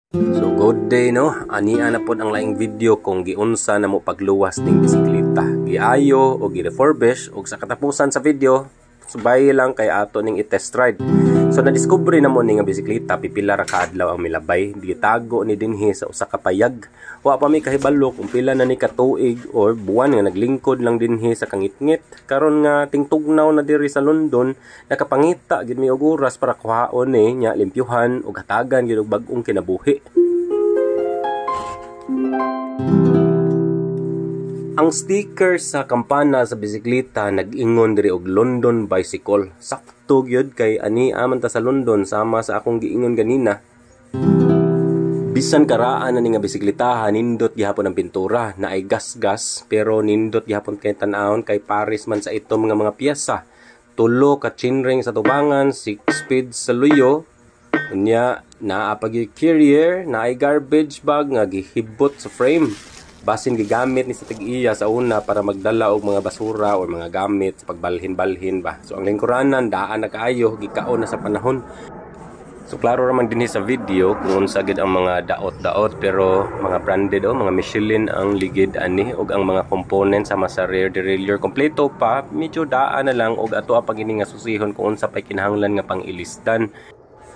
So good day no, ania na pod ang laing video kung giunsa na mo pagluwas ning bisikleta. Giayo o gi-refurbish ug sa katapusan sa video, subay lang kay ato ning i-test ride. So na-discover na mo ning bisikleta pipila ra ka adlaw ang milabay, gitago ni dinhi sa usa ka payag. Wa pa mi kahibalo kung pila na ni katuig or buwan nga naglingkod lang dinhi sa kangitngit. Karon nga tingtugnaw na diri sa London, nakapangita gid mi og oras para kuhaon ni nya limpyuhan ug hatagan gid og bag-ong kinabuhi. Ang sticker sa kampana sa bisikleta nag-ingon diri og London Bicycle. Sakto gyud kay ani aman ta sa London sama sa akong giingon ganina. Bisan karaan na ni nga bisikletahan, nindot gihapon ang pintura na ay gas-gas pero nindot gihapon kay tan-awon kay pares man sa ito mga piyesa. 3 ka chainring sa tubangan, 6 speed sa luyo. Unya naa pa gyud carrier, na ay garbage bag nga gihibot sa frame. Basin gigamit ni sa tig-iya sa una para magdala og mga basura o mga gamit sa pagbalhin-balhin ba. So ang lingkuranan daan na kaayo gikaon na sa panahon. So klaro raman dinhi sa video kung unsa gid ang mga daot-daot pero mga branded o mga Michelin ang ligid ani ug ang mga components sama sa rear derailleur kompleto pa, medyo daan na lang og ato pa gini nga susihon kung unsa pay kinahanglan nga pang-ilisdan.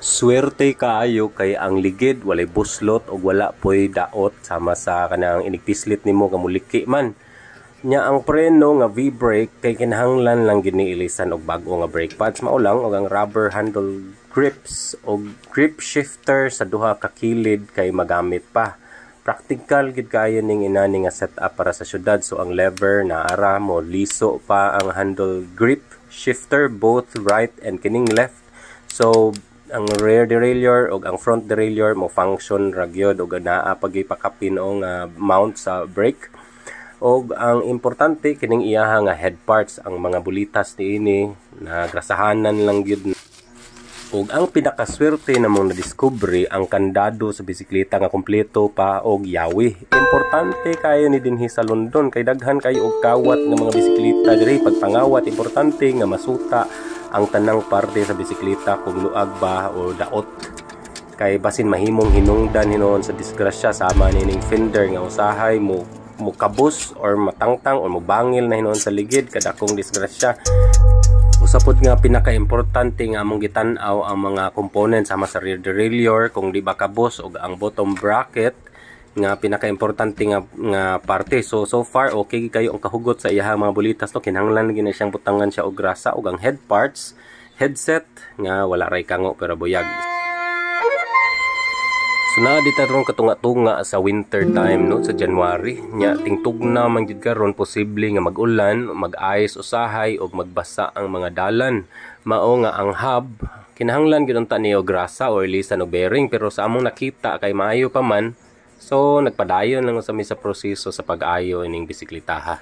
Swerte kaayo kay ang ligid walay buslot ug wala poy daot sama sa kanang inigpislit nimo nga muliki man. Nya ang preno nga V-brake kay kinahanglan lang gid ni ilisan og bag-o nga brake pads mao lang og ang rubber handle grips o grip shifter sa duha ka kilid kay magamit pa. Practical gid kayo ning inani nga setup para sa syudad. So ang lever na ara mo liso pa ang handle grip shifter both right and kining left. So ang rear derailleur o ang front derailleur mo function ra gyud og naa pagipakapin o nga mount sa brake. Og ang importante kining iyaha nga head parts, ang mga bulitas niini na grasahanan lang gyud. Og ang pinakaswerte namong na-discovery ang kandado sa bisikleta nga kompleto pa og yawi. Importante kayo ni dinhi sa London kay daghan kayo og kawat nga mga bisikleta diri. Pagpangawat importante nga masuta ang tanang parte sa bisikleta kung luag ba o daot. Kay basin mahimong hinungdan hinuon sa disgrasya sama nining fender nga usahay mo kabus or matangtang or mubangil na hinuon sa ligid kadakong disgrasya. Usapod nga pinaka-importante nga among gitan-aw ang mga components sama sa rear derailleur kung di ba kabus og ang bottom bracket nga pinaka-importante nga parte. So far okay kayo ang kahugot sa iyang mga bulitas no, kinahanglan gyud na siyang butangan siya og grasa og ang head parts, headset nga wala ray kango pero buyag. So na dita ron katunga-tunga sa winter time no sa January nya tingtugna man gid karon posible nga mag-ulan, mag-ice usahay og magbasa ang mga dalan. Mao nga ang hub kinahanglan gid unta niyo grasa or lisan og bearing pero sa among nakita kay maayo pa man. So nagpadayon lang sa sa proseso sa pag-ayo ining bisikletaha.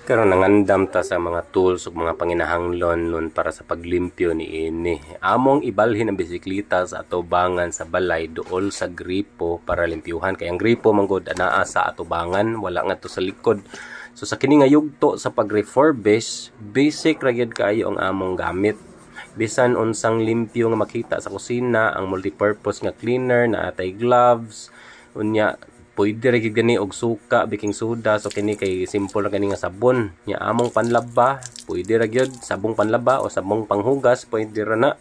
Karon nangandam ta sa mga tools ug mga panginahanglan nun para sa paglimpyo ni ini. Among ibalhin ang bisikleta sa atubangan sa balay duol sa gripo para limpyuhan kay ang gripo manggod anaa sa atubangan wala nga to sa likod. So sa kini nga yugto sa pag-refurbish, basic ra gyud kaayo ang among gamit. Bisan unsang limpyo nga makita sa kusina, ang multipurpose nga cleaner na atay gloves, unya pwede ra gyud gani og suka, baking soda. So kini kay simple ra gani nga sabon. Nya among panlaba, pwede ra gyud sabong panlaba o sabong panghugas, pwede ra na.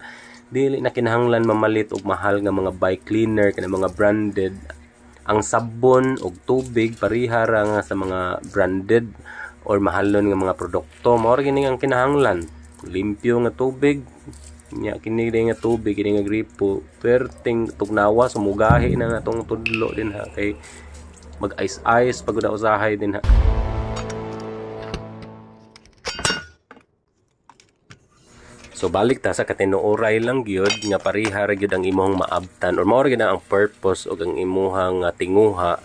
Dili na kinahanglan mamalit og mahal nga mga bike cleaner kana mga branded. Ang sabon og tubig pareha ra nga sa mga branded or mahalon nga mga produkto. Mao ra gini ang kinahanglan. Limpyo nga tubig. Nya kini nga tubig kini nga gripo perting tugnawa sumugahi na nga tong tudlo din ha kay mag-ice pagod usahay din ha. So balik ta sa katinuoray lang gyud nga pareha ra gyud ang imong maabtan or mao ra gyud ang purpose ug ang imong tinguha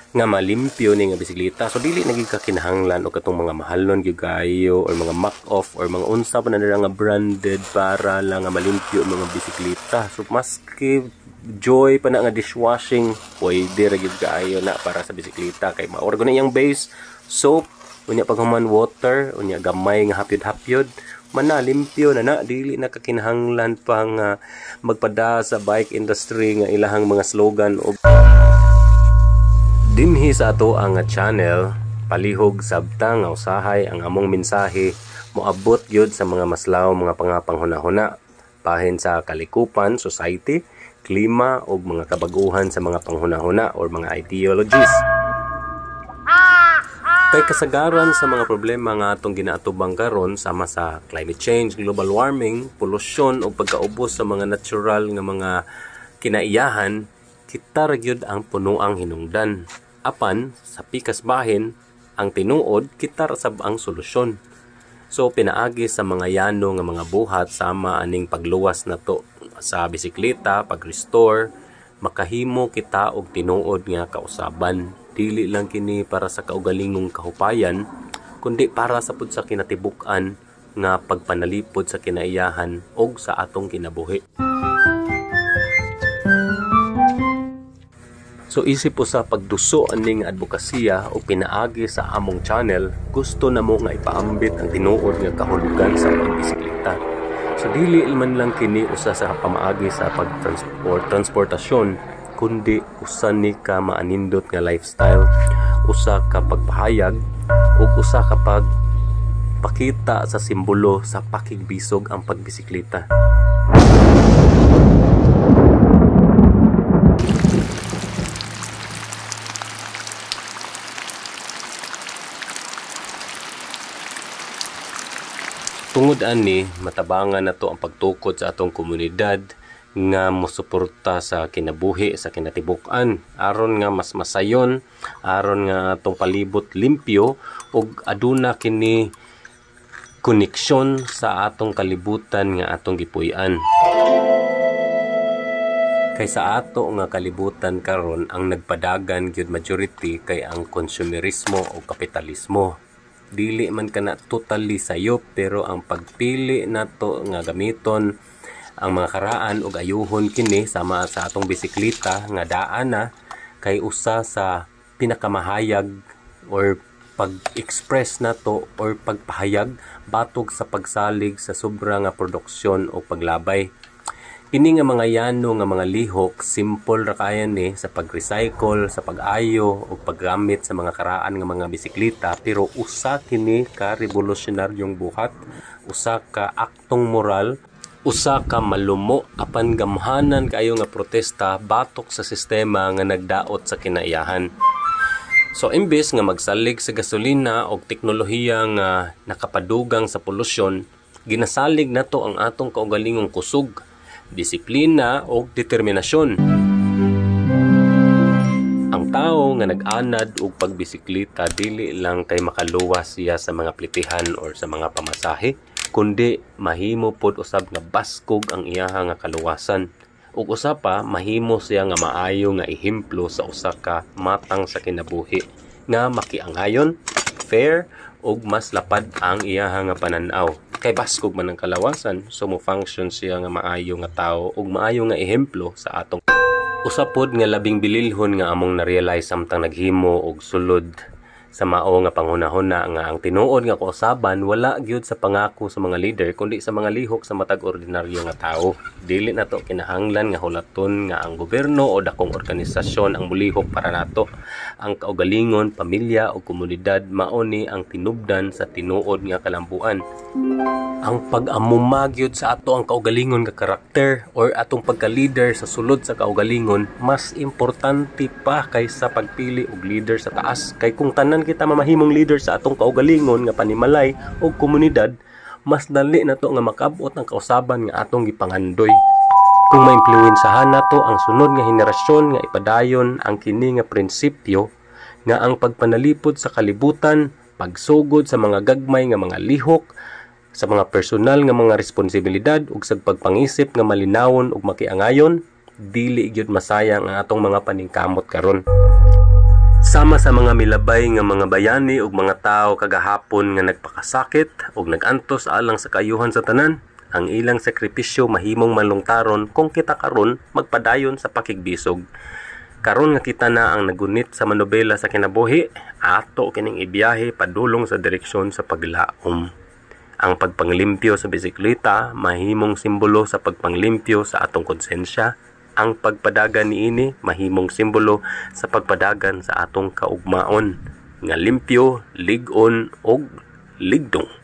nga malimpyo ni nga bisikleta. So dili nagig ka kinahanglan og katong mga mahalon gyud kayo or mga mock-off or mga unsa pa na nga branded para lang nga malimpyo mga bisikleta. So maski joy pa na nga dishwashing pwede ra gyud kaayo na para sa bisikleta kay mao ra iyang base soap unya paghuman water unya gamay nga hapyod-hapyod mana limpyo na dili na kakinahanglan pang magpada sa bike industry nga ilahang mga slogan o dinhi sa ato ang channel palihog sabta nga usahay ang among mensahe moabot gyud sa mga maslaw mga panghunahuna bahin sa kalikupan, society, klima o mga kabaguhan sa mga panghunahuna or mga ideologies. Kay kasagaran sa mga problema nga atong ginaatubang karon sama sa climate change, global warming, polusyon o pagkaubos sa mga natural nga mga kinaiyahan, kita ra gyud ang punuang hinungdan. Apan sa pikas bahin ang tinuod kita ra sab ang solusyon. So pinaagi sa mga yano nga mga buhat sama aning pagluwas nato sa bisikleta, pag-restore, makahimo kita og tinuod nga kausaban. Dili lang kini para sa kaugalingong kahupayan, kundi para sa pud sa kinatibuk-an nga pagpanalipod sa kinaiyahan og sa atong kinabuhi. So isip po sa pagduso aning advokasya o pinaagi sa among channel, gusto na mo nga ipaambit ang tinuod nga kahulugan sa pagbisikleta. So dili man lang kini usa sa pamaagi sa transportasyon, kundi usa ni ka maanindot nga lifestyle, usa ka pagpahayag ug usa ka pagpakita sa simbolo sa pakigbisog ang pagbisikleta. Tungod ani, matabangan na to ang pagtukod sa atong komunidad nga mosuporta sa kinabuhi, sa kinatibuk-an, aron nga mas masayon, aron nga atong palibot limpyo ug aduna kini koneksyon sa atong kalibutan nga atong gipuy-an. Kay sa ato nga kalibutan karon ang nagpadagan gyud majority kay ang konsumerismo o kapitalismo. Dili man kana totally sayop, pero ang pagpili nato nga gamiton ang mga karaan ug ayuhon kini sama sa atong bisikleta nga daan na kay usa sa pinakamahayag or pag-express nato or pagpahayag batok sa pagsalig sa sobra nga produksyon o paglabay. Kini nga mga yano nga mga lihok, simple ra kaya ni sa pag-recycle, sa pag-ayo o paggamit sa mga karaan nga mga bisikleta, pero usa kini ka revolusyonaryong buhat, usa ka aktong moral, usa ka malumo apan gamhanan kayo nga protesta batok sa sistema nga nagdaot sa kinaiyahan. So imbes nga magsalig sa gasolina o teknolohiya nga nakapadugang sa polusyon, ginasalig nato ang atong kaugalingong kusog, disiplina o determinasyon. Ang tao nga nag-anad og pagbisikleta dili lang kay makaluwas siya sa mga plitihan or sa mga pamasahe, kundi mahimo pod usab nga baskog ang iyaha nga kaluwasan. Ug usa pa mahimo siya nga maayo nga ehemplo sa usa ka matang sa kinabuhi nga makiangayon, fair ug mas lapad ang iyaha nga pananaw. Kay baskog man ang kalawasan, so mo function siya nga maayo nga tao ug maayo nga ehemplo sa atong usapod nga labing bililhon nga among na-realize samtang naghimo og sulod sa mao nga panghunahuna nga ang tinuod nga kausaban wala gyud sa pangako sa mga leader kundi sa mga lihok sa matag ordinaryo nga tao. Dili nato kinahanglan nga hulaton nga ang gobyerno o dakong organisasyon ang mulihok para nato. Ang kaugalingon, pamilya o komunidad mao ni ang tinubdan sa tinuod nga kalambuan. Ang pag-amuma gyud sa ato ang kaugalingon nga karakter or atong pagka-leader sa sulod sa kaugalingon mas importante pa kaysa pagpili og leader sa taas. Kay kung tanan kita mamahimong leader sa atong kaugalingon nga panimalay o komunidad, mas dali nato nga makabot ang kausaban nga atong gipangandoy. Kung maimpluwensahan nato ang sunod nga henerasyon nga ipadayon ang kini nga prinsipyo nga ang pagpanalipod sa kalibutan, pagsugod sa mga gagmay nga mga lihok, sa mga personal nga mga responsibilidad ug sa pagpangisip nga malinawon ug makiangayon, dili gyud masayang ang atong mga paningkamot karon. Sama sa mga milabay nga mga bayani ug mga tao kagahapon nga nagpakasakit ug nagantos alang sa kaayuhan sa tanan, ang ilang sakripisyo mahimong malungtaron kung kita karon magpadayon sa pakigbisog. Karon nga kita na ang nagunit sa manobela sa kinabuhi, ato kining ibiyahe padulong sa direksyon sa paglaom. Ang pagpanglimpyo sa bisikleta mahimong simbolo sa pagpanglimpyo sa atong konsensya. Ang pagpadagan niini mahimong simbolo sa pagpadagan sa atong kaugmaon nga limpyo, lig-on ug ligdong.